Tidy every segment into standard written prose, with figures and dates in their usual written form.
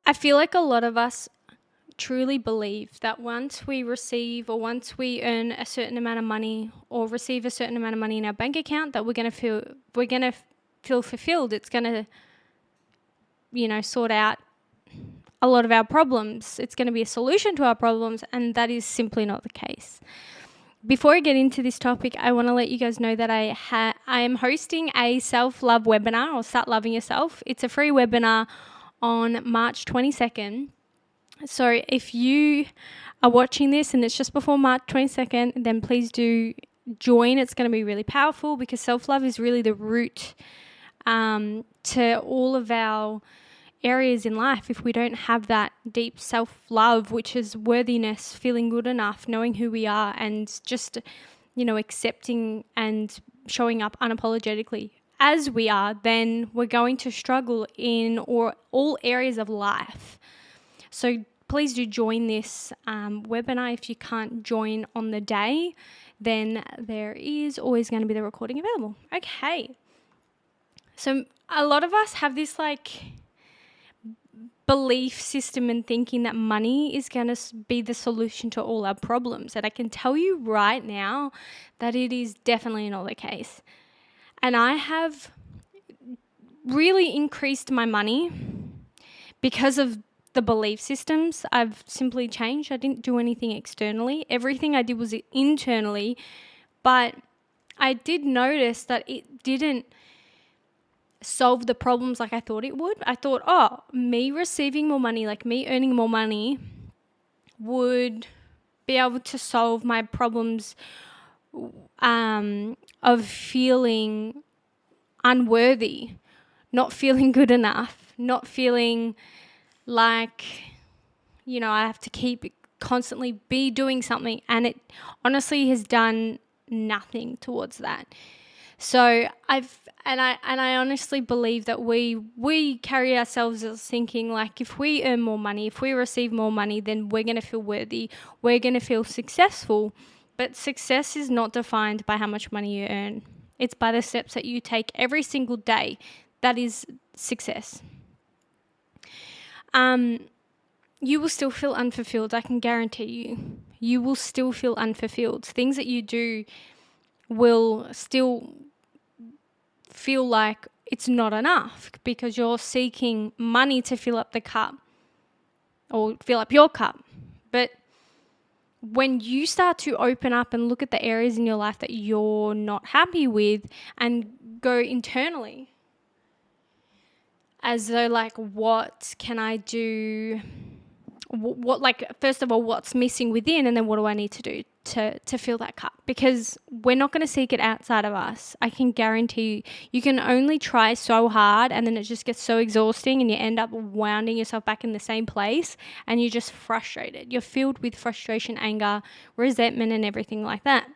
I feel like a lot of us truly believe that once we receive or once we earn a certain amount of money or receive a certain amount of money in our bank account, that we're going to feel fulfilled. It's going to, sort out a lot of our problems. It's going to be a solution to our problems, and that is simply not the case. Before I get into this topic, I want to let you guys know that I am hosting a self-love webinar, or Start Loving Yourself. It's a free webinar on March 22nd. So if you are watching this and it's just before March 22nd, then please do join. It's going to be really powerful, because self-love is really the root to all of our areas in life. If we don't have that deep self-love, which is worthiness, feeling good enough, knowing who we are, and just, accepting and showing up unapologetically as we are, then we're going to struggle in all areas of life. So please do join this webinar. If you can't join on the day, then there is always going to be the recording available. Okay. So a lot of us have this belief system and thinking that money is going to be the solution to all our problems. And I can tell you right now that it is definitely not the case. And I have really increased my money because of the belief systems I've simply changed. I didn't do anything externally. Everything I did was internally. But I did notice that it didn't solve the problems like I thought it would. I thought, me receiving more money, like me earning more money, would be able to solve my problems of feeling unworthy, not feeling good enough, not feeling like, I have to constantly be doing something. And it honestly has done nothing towards that. So I honestly believe that we carry ourselves as thinking like, if we earn more money, if we receive more money, then we're going to feel worthy, we're going to feel successful. But success is not defined by how much money you earn. It's by the steps that you take every single day. That is success. You will still feel unfulfilled. I can guarantee you. You will still feel unfulfilled. Things that you do will still feel like it's not enough, because you're seeking money to fill up the cup or fill up your cup. But when you start to open up and look at the areas in your life that you're not happy with and go internally, as though what can I do? First of all, what's missing within, and then what do I need to do to fill that cup? Because we're not going to seek it outside of us. I can guarantee you can only try so hard, and then it just gets so exhausting, and you end up wounding yourself back in the same place, and you're just frustrated. You're filled with frustration, anger, resentment, and everything like that.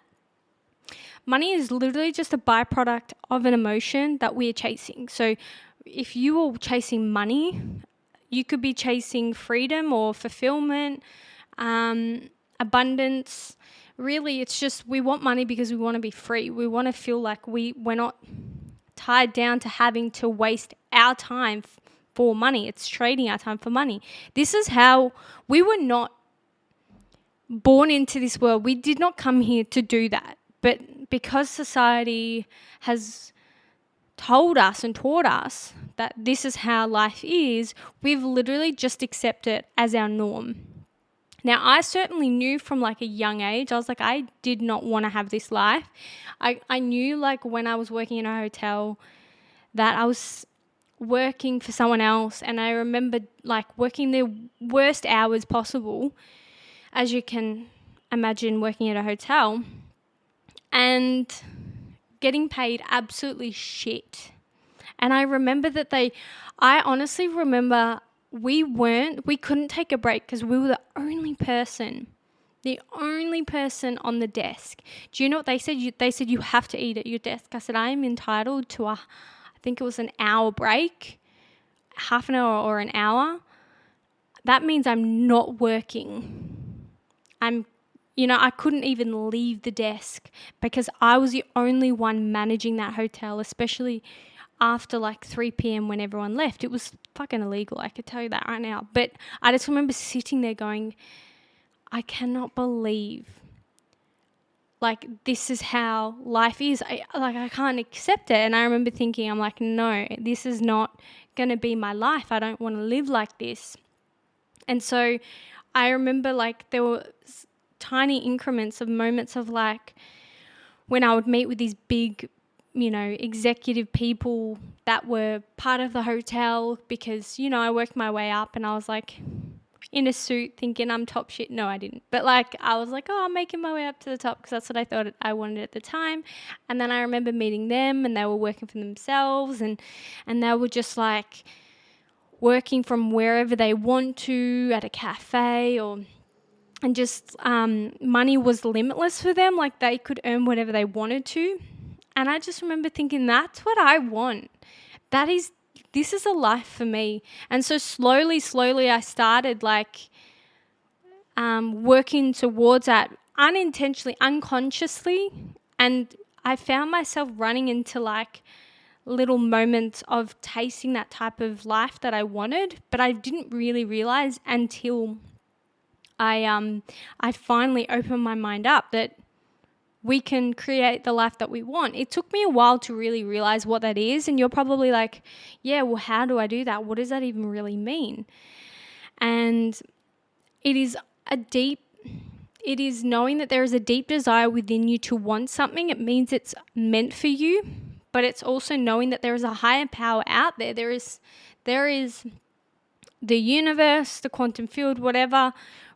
Money is literally just a byproduct of an emotion that we are chasing. So if you are chasing money, you could be chasing freedom or fulfillment, abundance. Really, it's just we want money because we want to be free. We want to feel like we're not tied down to having to waste our time for money. It's trading our time for money. This is how we were not born into this world. We did not come here to do that. But because society has told us and taught us that this is how life is, we've literally just accepted it as our norm. Now, I certainly knew from a young age, I was like, I did not want to have this life. I knew when I was working in a hotel that I was working for someone else, and I remember working the worst hours possible, as you can imagine working at a hotel, and getting paid absolutely shit. And I remember that I honestly remember we couldn't take a break because we were the only person on the desk. Do you know what they said? They said you have to eat at your desk. I said, I am entitled to I think it was an hour break, half an hour or an hour. That means I'm not working. I couldn't even leave the desk because I was the only one managing that hotel, especially after like 3 p.m. when everyone left. It was fucking illegal, I could tell you that right now. But I just remember sitting there going, I cannot believe, like, this is how life is. I can't accept it. And I remember thinking, I'm like, no, this is not going to be my life. I don't want to live like this. And so I remember, like, there were tiny increments of moments of, like, when I would meet with these big, executive people that were part of the hotel, because, I worked my way up and I was like in a suit thinking I'm top shit. No, I didn't. But like, I was like, I'm making my way up to the top because that's what I thought I wanted at the time. And then I remember meeting them and they were working for themselves and they were just like working from wherever they want to, at a cafe and just money was limitless for them. Like, they could earn whatever they wanted to. And I just remember thinking, that's what I want. This is a life for me. And so slowly I started like working towards that unintentionally, unconsciously. And I found myself running into like little moments of tasting that type of life that I wanted, but I didn't really realize until I finally opened my mind up that we can create the life that we want. It took me a while to really realize what that is. And you're probably like, yeah, well, how do I do that? What does that even really mean? And it is knowing that there is a deep desire within you to want something. It means it's meant for you, but it's also knowing that there is a higher power out there. There is the universe, the quantum field, whatever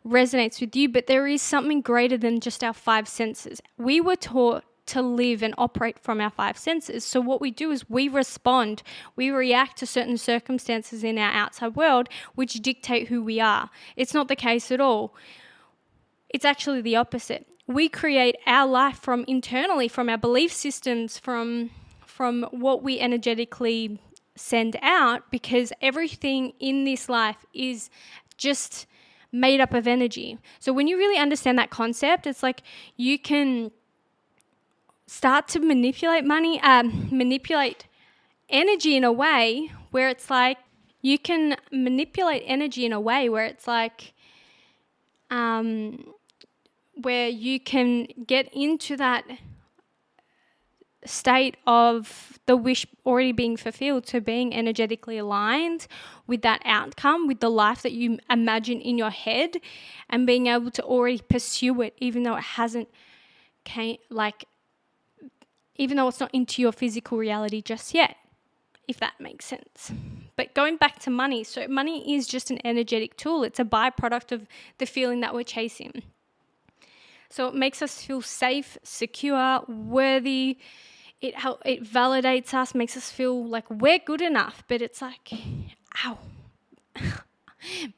resonates with you, but there is something greater than just our five senses. We were taught to live and operate from our five senses. So what we do is we respond, we react to certain circumstances in our outside world, which dictate who we are. It's not the case at all. It's actually the opposite. We create our life from internally, from our belief systems, from what we energetically send out, because everything in this life is just made up of energy. So when you really understand that concept, it's like you can start to manipulate energy in a way where it's like you can manipulate energy in a way where it's like where you can get into that state of the wish already being fulfilled, so being energetically aligned with that outcome, with the life that you imagine in your head, and being able to already pursue it even though it hasn't even though it's not into your physical reality just yet, if that makes sense. But going back to money, so money is just an energetic tool. It's a byproduct of the feeling that we're chasing. So it makes us feel safe, secure, worthy. It validates us, makes us feel like we're good enough. But it's like, ow.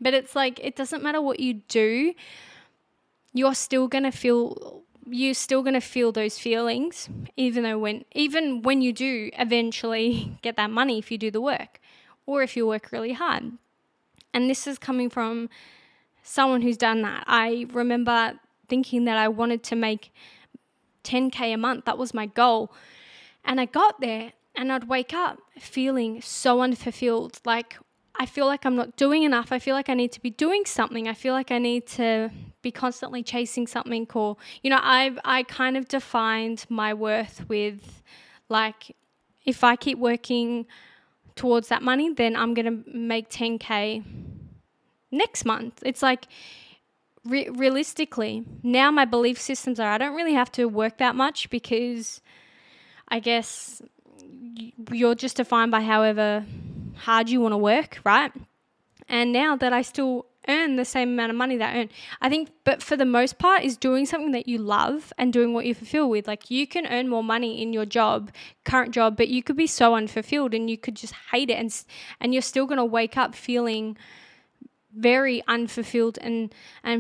But it's like, it doesn't matter what you do. You're still going to feel those feelings, even when you do eventually get that money, if you do the work or if you work really hard. And this is coming from someone who's done that. I remember thinking that I wanted to make 10K a month. That was my goal. And I got there and I'd wake up feeling so unfulfilled. Like, I feel like I'm not doing enough. I feel like I need to be doing something. I feel like I need to be constantly chasing something, or, I kind of defined my worth with, like, if I keep working towards that money, then I'm going to make 10K next month. It's like, realistically, now my belief systems are I don't really have to work that much, because I guess you're just defined by however hard you want to work, right? And now that I still earn the same amount of money that I earn, I think, but for the most part, is doing something that you love and doing what you fulfill with. Like, you can earn more money in your current job, but you could be so unfulfilled and you could just hate it, and you're still going to wake up feeling very unfulfilled and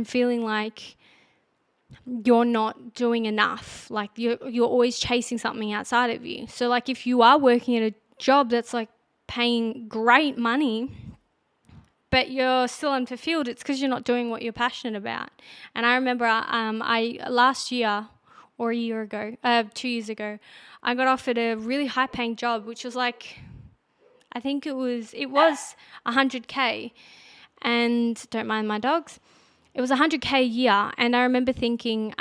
feeling like you're not doing enough. Like, you're always chasing something outside of you. So like, if you are working at a job that's like paying great money, but you're still unfulfilled, it's because you're not doing what you're passionate about. And I remember I last year or a year ago, 2 years ago, I got offered a really high paying job, which was like I think it was 100K, and don't mind my dogs. It was 100K a year, and I remember thinking,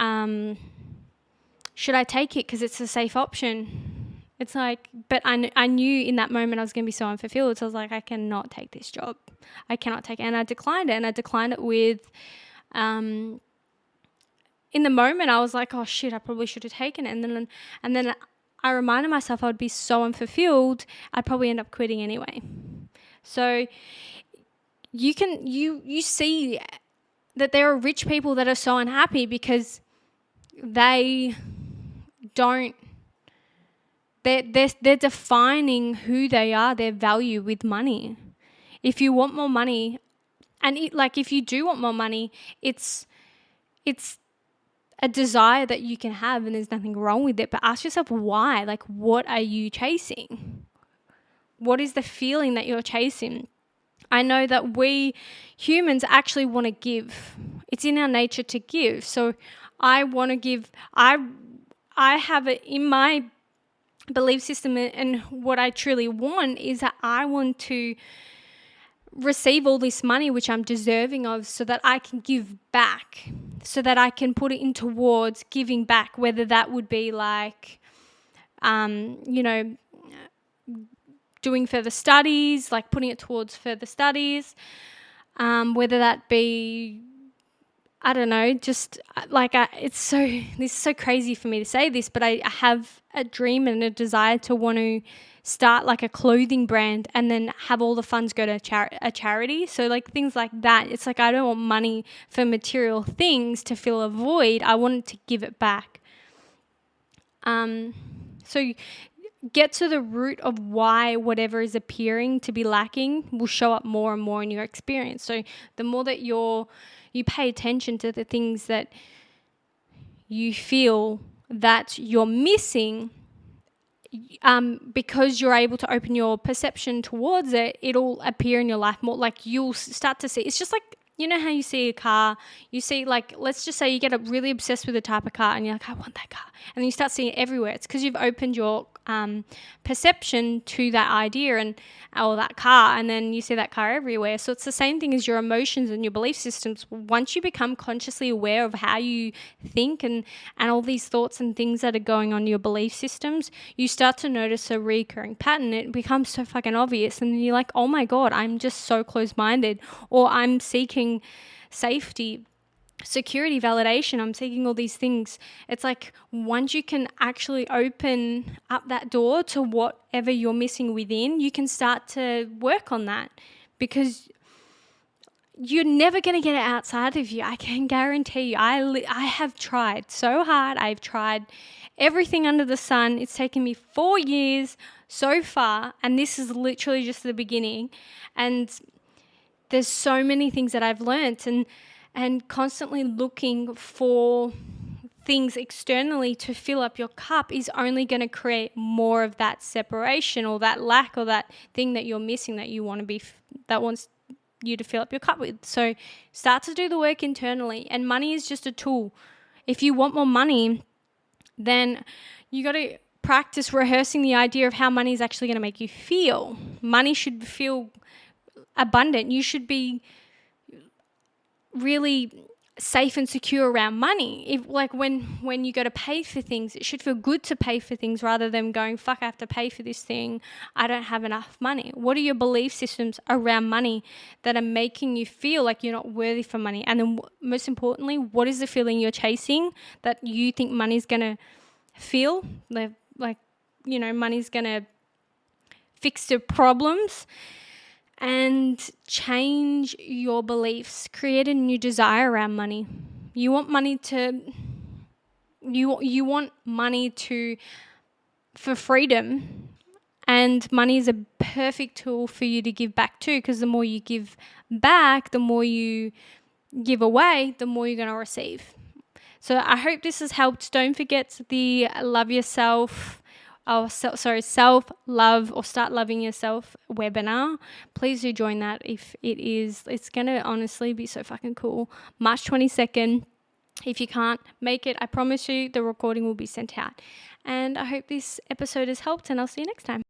should I take it because it's a safe option? It's like, but I knew in that moment I was going to be so unfulfilled. So I was like, I cannot take this job. I cannot take it. And I declined it. And I declined it with, in the moment I was like, oh shit, I probably should have taken it. And then I reminded myself I would be so unfulfilled, I'd probably end up quitting anyway. So you see that there are rich people that are so unhappy because they're defining who they are, their value with money. If you want more money, and if you do want more money, it's a desire that you can have, and there's nothing wrong with it. But ask yourself why. Like, what are you chasing? What is the feeling that you're chasing? I know that we humans actually want to give. It's in our nature to give. So I want to give. I have it in my belief system, and what I truly want is that I want to receive all this money which I'm deserving of, so that I can give back, so that I can put it in towards giving back, whether that would be like doing further studies, like putting it towards further studies, whether that be, I don't know, just like this is so crazy for me to say this, but I have a dream and a desire to want to start like a clothing brand and then have all the funds go to a charity. So like things like that. It's like I don't want money for material things to fill a void. I want to give it back. So get to the root of why whatever is appearing to be lacking will show up more and more in your experience. So the more that you pay attention to the things that you feel that you're missing, because you're able to open your perception towards it, it'll appear in your life more. Like you'll start to see, it's just like, you know how you see a car, you see, like, let's just say you get really obsessed with a type of car and you're like, I want that car. And then you start seeing it everywhere. It's because you've opened your perception to that idea or that car, and then you see that car everywhere. So it's the same thing as your emotions and your belief systems. Once you become consciously aware of how you think and all these thoughts and things that are going on in your belief systems, you start to notice a recurring pattern. It becomes so fucking obvious, and then you're like, oh my God, I'm just so close-minded, or I'm seeking safety, security, validation, I'm seeking all these things. It's like once you can actually open up that door to whatever you're missing within, you can start to work on that, because you're never going to get it outside of you. I can guarantee you. I have tried so hard. I've tried everything under the sun. It's taken me 4 years so far, and this is literally just the beginning. And there's so many things that I've learnt, and constantly looking for things externally to fill up your cup is only going to create more of that separation or that lack or that thing that you're missing that you want to be, that wants you to fill up your cup with. So start to do the work internally, and money is just a tool. If you want more money, then you got to practice rehearsing the idea of how money is actually going to make you feel. Money should feel abundant. You should be really safe and secure around money. If like when you go to pay for things, it should feel good to pay for things rather than going, fuck, I have to pay for this thing, I don't have enough money. What are your belief systems around money that are making you feel like you're not worthy for money? And then most importantly, what is the feeling you're chasing that you think money's going to feel? Like, you know, money's going to fix the problems. And change your beliefs. Create a new desire around money. You want money to, you want money for freedom, and money is a perfect tool for you to give back to, because the more you give back, the more you give away, the more you're going to receive. So I hope this has helped. Don't forget the love yourself. Self-love or start loving yourself webinar. Please do join that if it's going to honestly be so fucking cool. March 22nd. If you can't make it, I promise you the recording will be sent out. And I hope this episode has helped, and I'll see you next time.